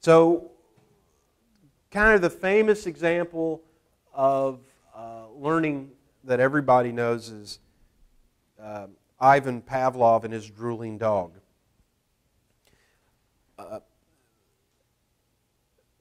So, kind of the famous example of learning that everybody knows is Ivan Pavlov and his drooling dog.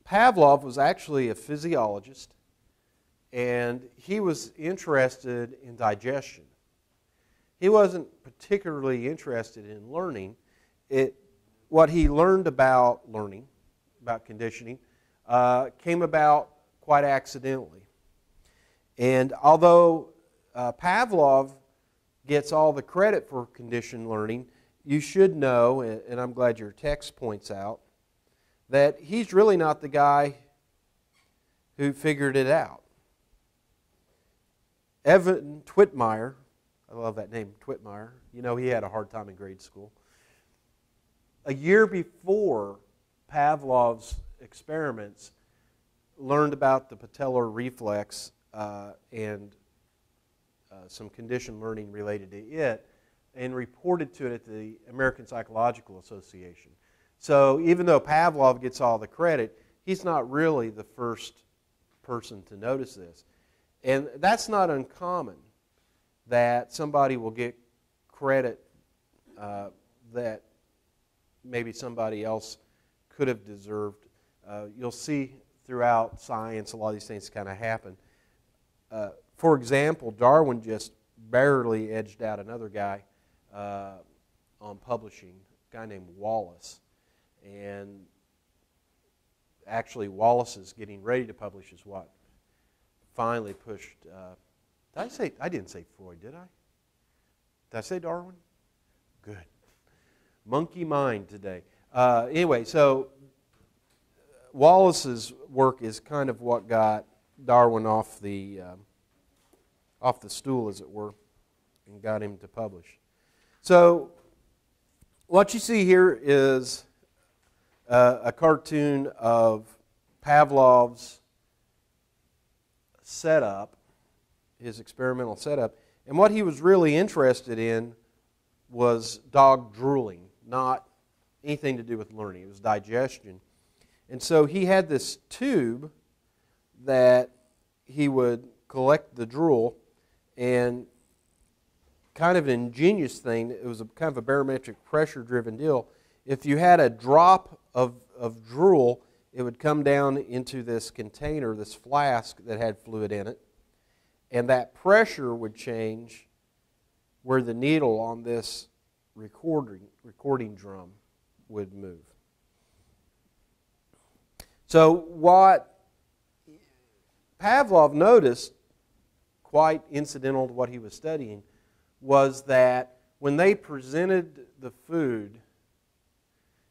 Pavlov was actually a physiologist, and he was interested in digestion. He wasn't particularly interested in learning. What he learned about learning, about conditioning, came about quite accidentally. And although Pavlov gets all the credit for conditioned learning, you should know, and I'm glad your text points out, that he's really not the guy who figured it out. Evan Twitmeyer, I love that name, Twitmeyer. You know, he had a hard time in grade school. A year before Pavlov's experiments, learned about the patellar reflex and some conditioned learning related to it, and reported to it at the American Psychological Association. So even though Pavlov gets all the credit, he's not really the first person to notice this. And that's not uncommon, that somebody will get credit that maybe somebody else could have deserved. You'll see throughout science a lot of these things kind of happen. For example, Darwin just barely edged out another guy on publishing, a guy named Wallace. And actually Wallace's getting ready to publish is what finally pushed... I didn't say Freud, did I? Did I say Darwin? Good. Monkey mind today. Anyway, so Wallace's work is kind of what got Darwin off the stool, as it were, and got him to publish. So what you see here is a cartoon of Pavlov's setup, his experimental setup, and what he was really interested in was dog drooling, not anything to do with learning. It was digestion. And so he had this tube that he would collect the drool, and kind of an ingenious thing, it was a kind of a barometric pressure-driven deal. If you had a drop of drool, it would come down into this container, this flask that had fluid in it, and that pressure would change where the needle on this recording drum would move. So what Pavlov noticed, quite incidental to what he was studying, was that when they presented the food,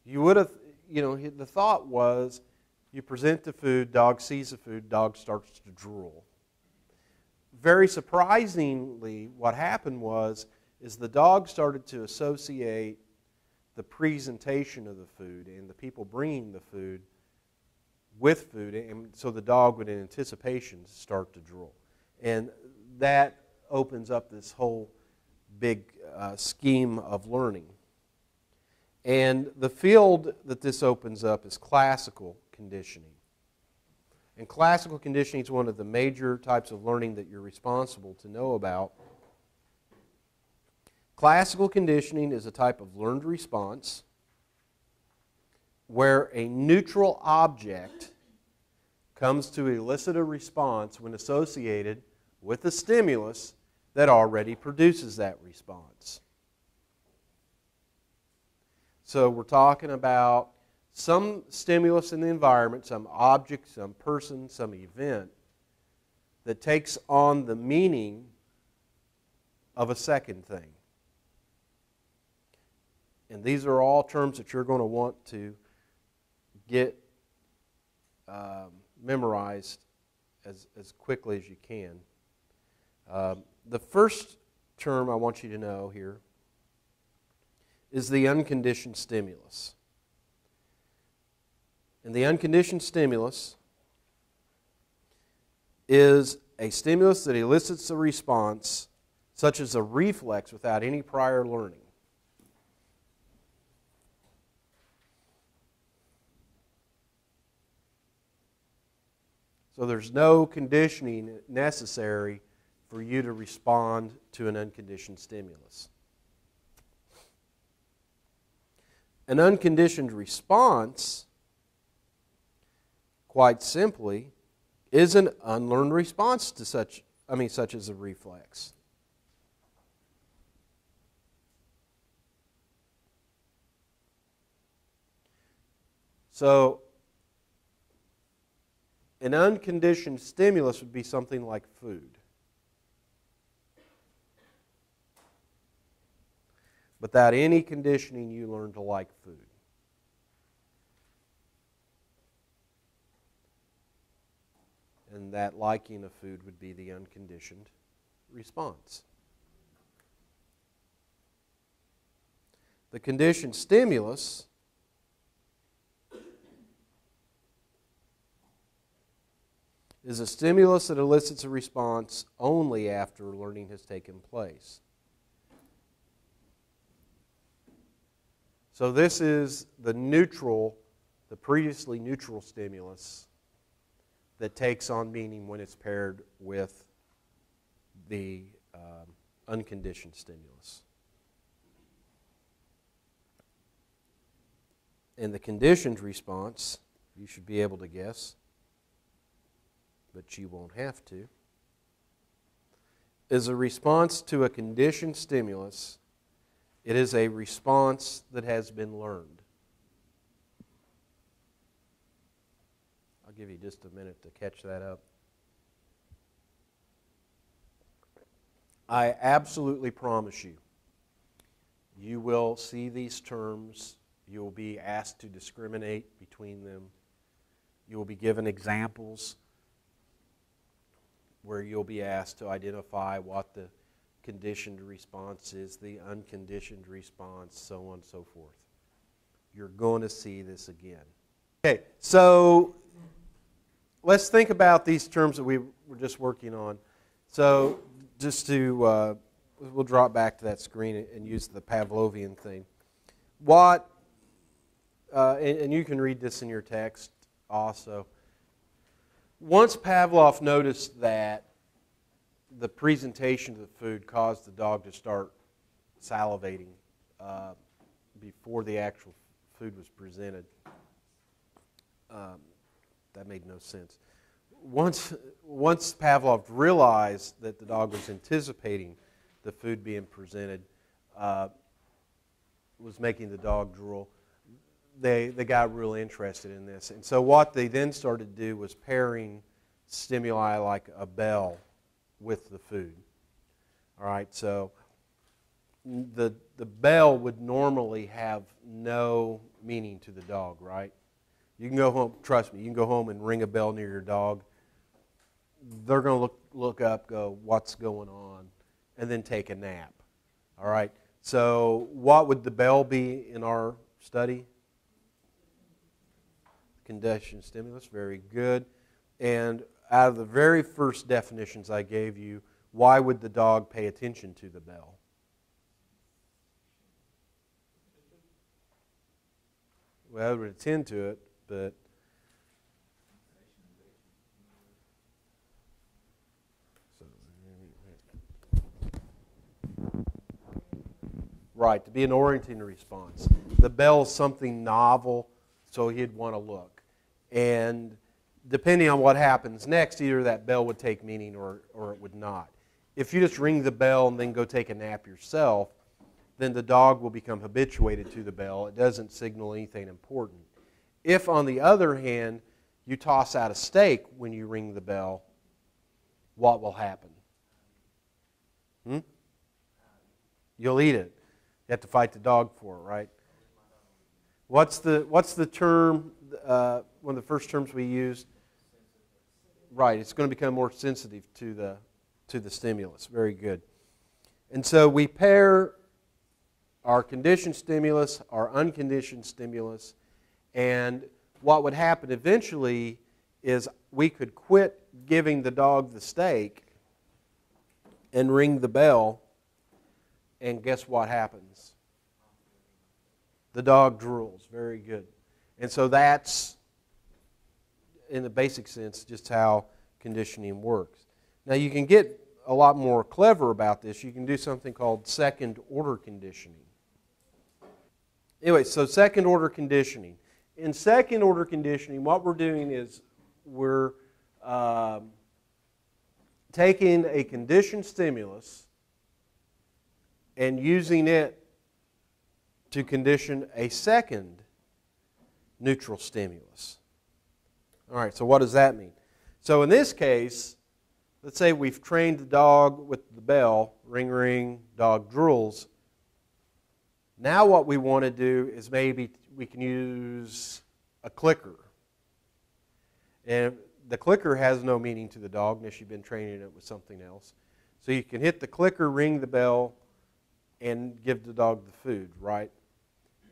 you would have, the thought was, you present the food, dog sees the food, dog starts to drool. Very surprisingly, what happened is the dog started to associate the presentation of the food and the people bringing the food with food, and so the dog would, in anticipation, start to drool. And that opens up this whole big scheme of learning. And the field that this opens up is classical conditioning. And classical conditioning is one of the major types of learning that you're responsible to know about. Classical conditioning is a type of learned response where a neutral object comes to elicit a response when associated with a stimulus that already produces that response. So we're talking about some stimulus in the environment, some object, some person, some event that takes on the meaning of a second thing. And these are all terms that you're going to want to get memorized as quickly as you can. The first term I want you to know here is the unconditioned stimulus. And the unconditioned stimulus is a stimulus that elicits a response such as a reflex without any prior learning. So there's no conditioning necessary for you to respond to an unconditioned stimulus. An unconditioned response, quite simply, is an unlearned response to such as a reflex. So, an unconditioned stimulus would be something like food. Without any conditioning, you learn to like food. And that liking of food would be the unconditioned response. The conditioned stimulus is a stimulus that elicits a response only after learning has taken place. So this is the previously neutral stimulus that takes on meaning when it's paired with the unconditioned stimulus. And the conditioned response, you should be able to guess, but you won't have to, is a response to a conditioned stimulus. It is a response that has been learned. I'll give you just a minute to catch that up. I absolutely promise you, you will see these terms. You will be asked to discriminate between them. You will be given examples where you'll be asked to identify what the conditioned response is, the unconditioned response, so on and so forth. You're going to see this again. Okay, so let's think about these terms that we were just working on. So just to, we'll drop back to that screen and use the Pavlovian thing. And you can read this in your text also. Once Pavlov noticed that the presentation of the food caused the dog to start salivating before the actual food was presented, that made no sense. Once Pavlov realized that the dog was anticipating the food being presented, was making the dog drool, they got real interested in this. And so what they then started to do was pairing stimuli like a bell with the food. All right, so the bell would normally have no meaning to the dog, right? You can go home, trust me, you can go home and ring a bell near your dog. They're going to look up, go, what's going on, and then take a nap. All right, so what would the bell be in our study? Conditioned stimulus, very good. And out of the very first definitions I gave you, why would the dog pay attention to the bell? Well, it would attend to it, but right, to be an orienting response. The bell is something novel, so he'd want to look. And depending on what happens next, either that bell would take meaning or it would not. If you just ring the bell and then go take a nap yourself, then the dog will become habituated to the bell. It doesn't signal anything important. If, on the other hand, you toss out a steak when you ring the bell, what will happen? You'll eat it. You have to fight the dog for it, right? What's the term, one of the first terms we used? Right, it's going to become more sensitive to the stimulus. Very good. And so we pair our conditioned stimulus, our unconditioned stimulus, and what would happen eventually is we could quit giving the dog the steak and ring the bell, and guess what happens? The dog drools. Very good. And so that's, in the basic sense, just how conditioning works. Now you can get a lot more clever about this. You can do something called second order conditioning. Anyway, so second order conditioning. In second order conditioning, what we're doing is we're taking a conditioned stimulus and using it to condition a second neutral stimulus. All right, so what does that mean? So in this case, let's say we've trained the dog with the bell, ring ring, dog drools. Now what we want to do is maybe we can use a clicker. And the clicker has no meaning to the dog unless you've been training it with something else. So you can hit the clicker, ring the bell, and give the dog the food, right?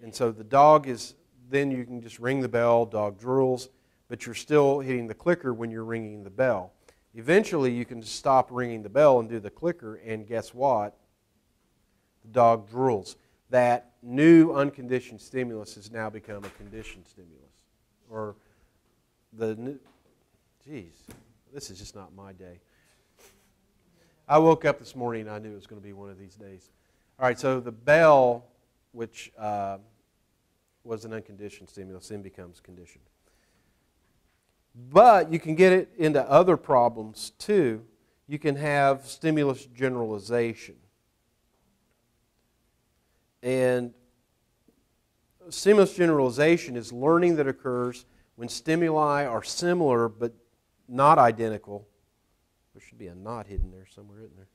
And so the dog is, then you can just ring the bell, dog drools, but you're still hitting the clicker when you're ringing the bell. Eventually you can stop ringing the bell and do the clicker, and guess what? The dog drools. That new unconditioned stimulus has now become a conditioned stimulus. Or the new, geez, this is just not my day. I woke up this morning and I knew it was going to be one of these days. All right, so the bell, which was an unconditioned stimulus, then becomes conditioned. But you can get it into other problems too. You can have stimulus generalization. And stimulus generalization is learning that occurs when stimuli are similar but not identical. There should be a not hidden there somewhere, isn't there?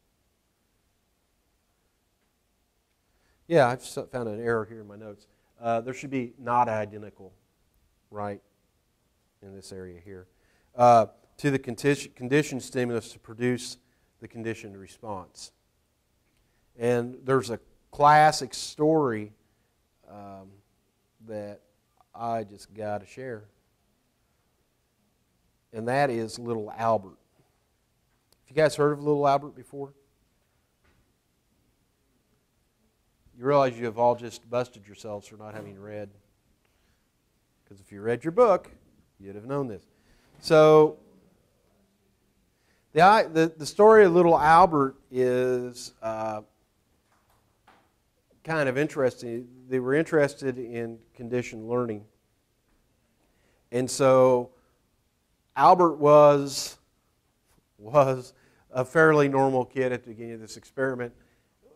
Yeah, I've found an error here in my notes. There should be not identical, right, in this area here, to the conditioned stimulus to produce the conditioned response. And there's a classic story that I just got to share, and that is Little Albert. Have you guys heard of Little Albert before? You realize you have all just busted yourselves for not having read, because if you read your book, you'd have known this. So the story of Little Albert is kind of interesting. They were interested in conditioned learning. And so Albert was a fairly normal kid at the beginning of this experiment,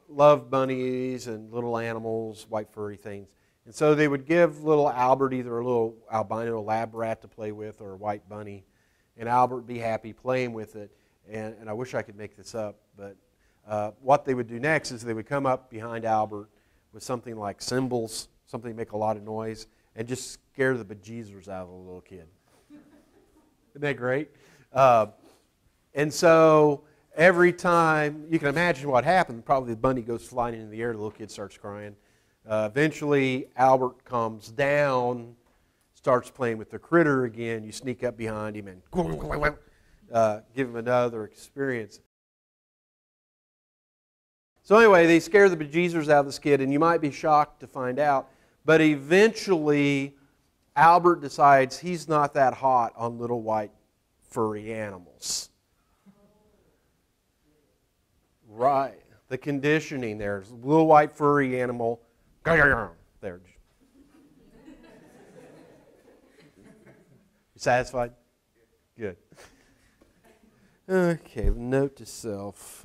loved bunnies and little animals, white furry things. And so they would give little Albert either a little albino lab rat to play with or a white bunny, and Albert would be happy playing with it. And I wish I could make this up, but what they would do next is they would come up behind Albert with something like cymbals, something to make a lot of noise, and just scare the bejesus out of the little kid. Isn't that great? And so every time, you can imagine what happened. Probably the bunny goes flying into the air, the little kid starts crying. Eventually, Albert calms down, starts playing with the critter again. You sneak up behind him and give him another experience. So anyway, they scare the bejesus out of this kid, and you might be shocked to find out, but eventually Albert decides he's not that hot on little white furry animals. Right. The conditioning there. Little white furry animal. There. You satisfied? Good. Okay, note to self.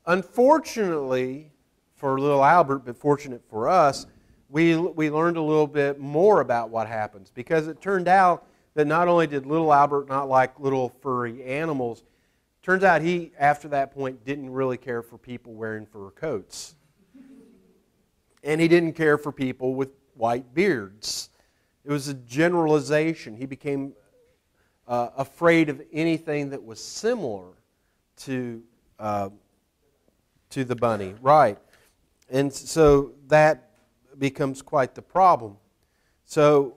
Unfortunately for little Albert, but fortunate for us, we learned a little bit more about what happens, because it turned out that not only did little Albert not like little furry animals, turns out he, after that point, didn't really care for people wearing fur coats. And he didn't care for people with white beards. It was a generalization. He became afraid of anything that was similar to the bunny. Right. And so that becomes quite the problem. So,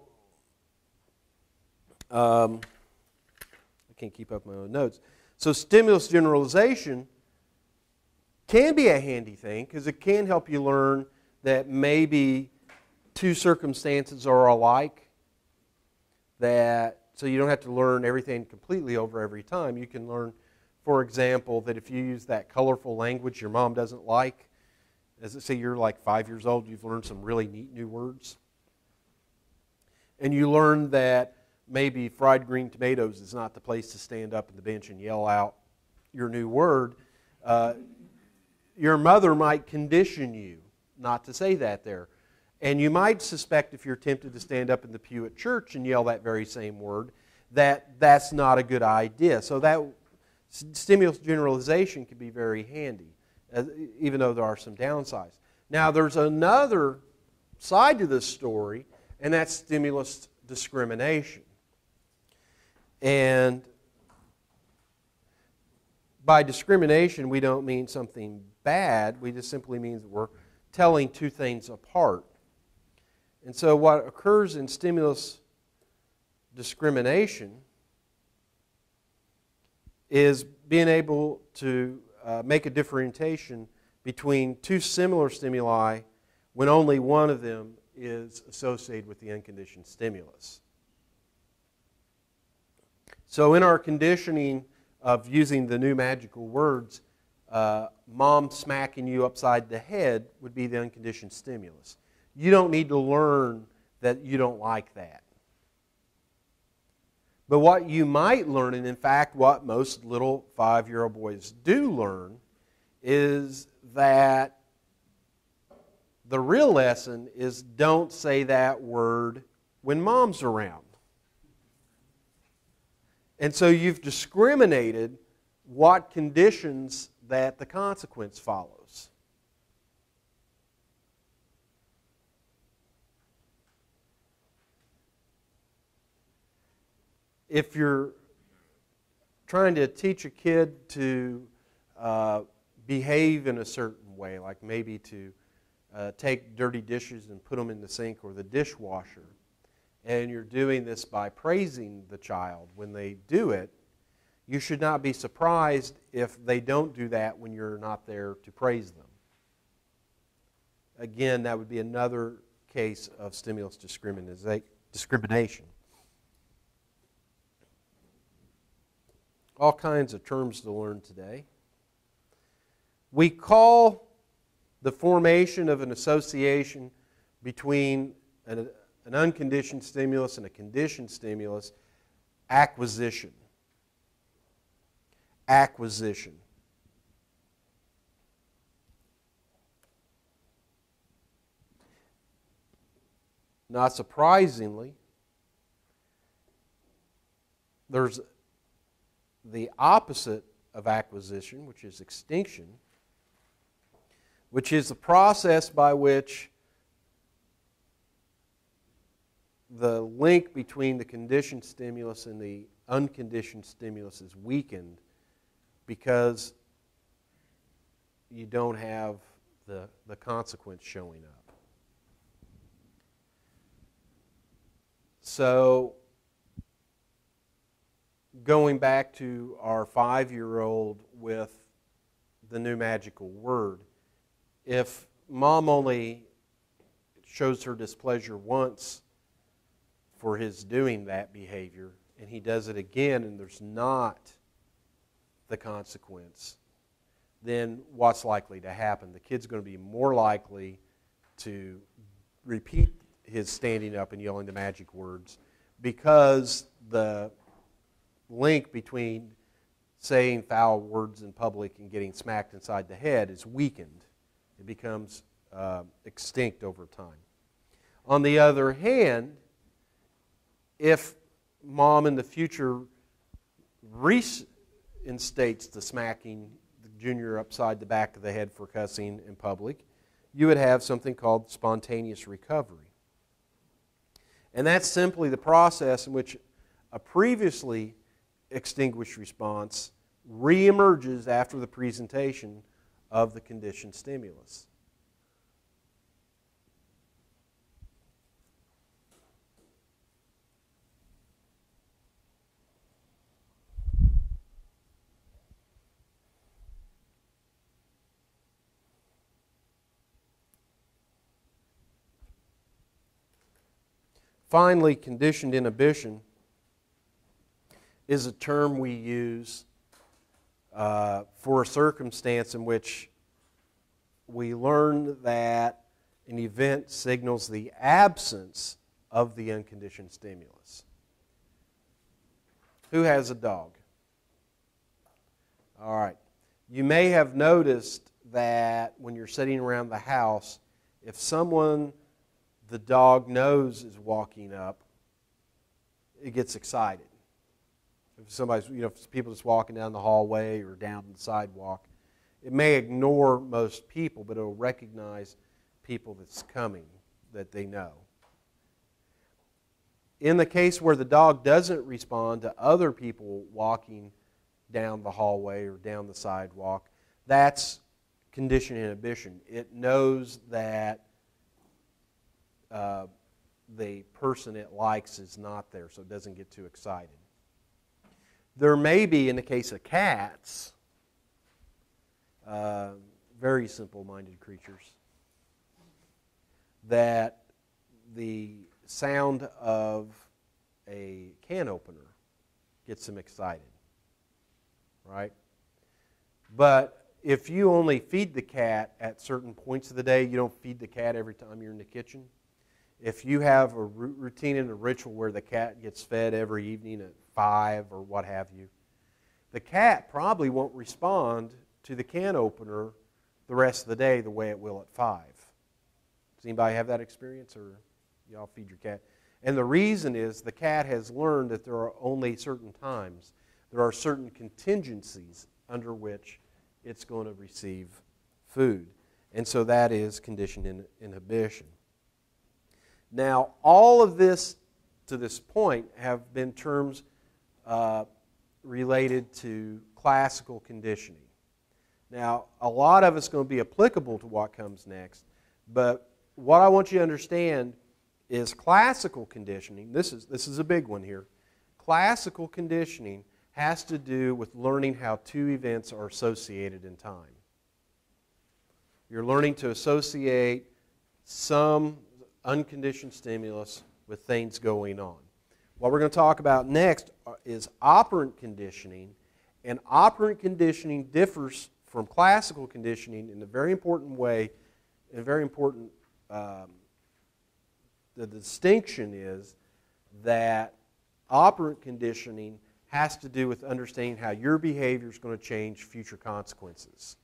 I can't keep up my own notes. So stimulus generalization can be a handy thing, because it can help you learn that maybe two circumstances are alike, that So you don't have to learn everything completely over every time. You can learn, for example, that if you use that colorful language your mom doesn't like, as say you're like 5 years old, you've learned some really neat new words. And you learn that maybe fried green tomatoes is not the place to stand up on the bench and yell out your new word. Your mother might condition you not to say that there. And you might suspect, if you're tempted to stand up in the pew at church and yell that very same word, that that's not a good idea. So that stimulus generalization can be very handy, even though there are some downsides. Now, there's another side to this story, and that's stimulus discrimination. And by discrimination, we don't mean something bad. We just simply mean that we're telling two things apart. And so what occurs in stimulus discrimination is being able to make a differentiation between two similar stimuli when only one of them is associated with the unconditioned stimulus. So in our conditioning of using the new magical words, mom smacking you upside the head would be the unconditioned stimulus. You don't need to learn that you don't like that. But what you might learn, and in fact what most little 5-year-old boys do learn, is that the real lesson is don't say that word when mom's around. And so you've discriminated what conditions that the consequence follows. If you're trying to teach a kid to behave in a certain way, like maybe to take dirty dishes and put them in the sink or the dishwasher, and you're doing this by praising the child when they do it, you should not be surprised if they don't do that when you're not there to praise them. Again, that would be another case of stimulus discrimination. All kinds of terms to learn today. We call the formation of an association between an unconditioned stimulus and a conditioned stimulus acquisition. Acquisition. Not surprisingly, there's the opposite of acquisition, which is extinction, which is the process by which the link between the conditioned stimulus and the unconditioned stimulus is weakened because you don't have the consequence showing up. So, going back to our 5-year-old with the new magical word, if mom only shows her displeasure once for his doing that behavior, and he does it again and there's not the consequence, then what's likely to happen? The kid's going to be more likely to repeat his standing up and yelling the magic words because the link between saying foul words in public and getting smacked inside the head is weakened. It becomes extinct over time. On the other hand, if mom in the future reinstates the smacking the junior upside the back of the head for cussing in public, you would have something called spontaneous recovery. And that's simply the process in which a previously extinguished response reemerges after the presentation of the conditioned stimulus. Finally, conditioned inhibition is a term we use for a circumstance in which we learn that an event signals the absence of the unconditioned stimulus. Who has a dog? All right. You may have noticed that when you're sitting around the house, if someone the dog knows is walking up, it gets excited. If somebody's, if people just walking down the hallway or down the sidewalk, it may ignore most people, but it'll recognize people that's coming that they know. In the case where the dog doesn't respond to other people walking down the hallway or down the sidewalk, that's conditioned inhibition. It knows that the person it likes is not there, so it doesn't get too excited. There may be, in the case of cats, very simple-minded creatures, that the sound of a can opener gets them excited, right? But if you only feed the cat at certain points of the day, you don't feed the cat every time you're in the kitchen. If you have a routine and a ritual where the cat gets fed every evening at 5 or what have you, the cat probably won't respond to the can opener the rest of the day the way it will at 5. Does anybody have that experience, or y'all feed your cat? And the reason is the cat has learned that there are only certain times, there are certain contingencies under which it's going to receive food. And so that is conditioned inhibition. Now, all of this to this point have been terms related to classical conditioning. Now, a lot of it's going to be applicable to what comes next, but what I want you to understand is classical conditioning. This is a big one here. Classical conditioning has to do with learning how two events are associated in time. You're learning to associate some unconditioned stimulus with things going on. What we're going to talk about next is operant conditioning, and operant conditioning differs from classical conditioning in a very important way, in a very important the distinction is that operant conditioning has to do with understanding how your behavior is going to change future consequences.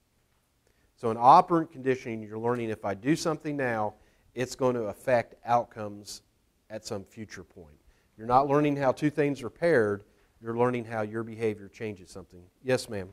So in operant conditioning, you're learning if I do something now, it's going to affect outcomes at some future point. You're not learning how two things are paired. You're learning how your behavior changes something. Yes, ma'am.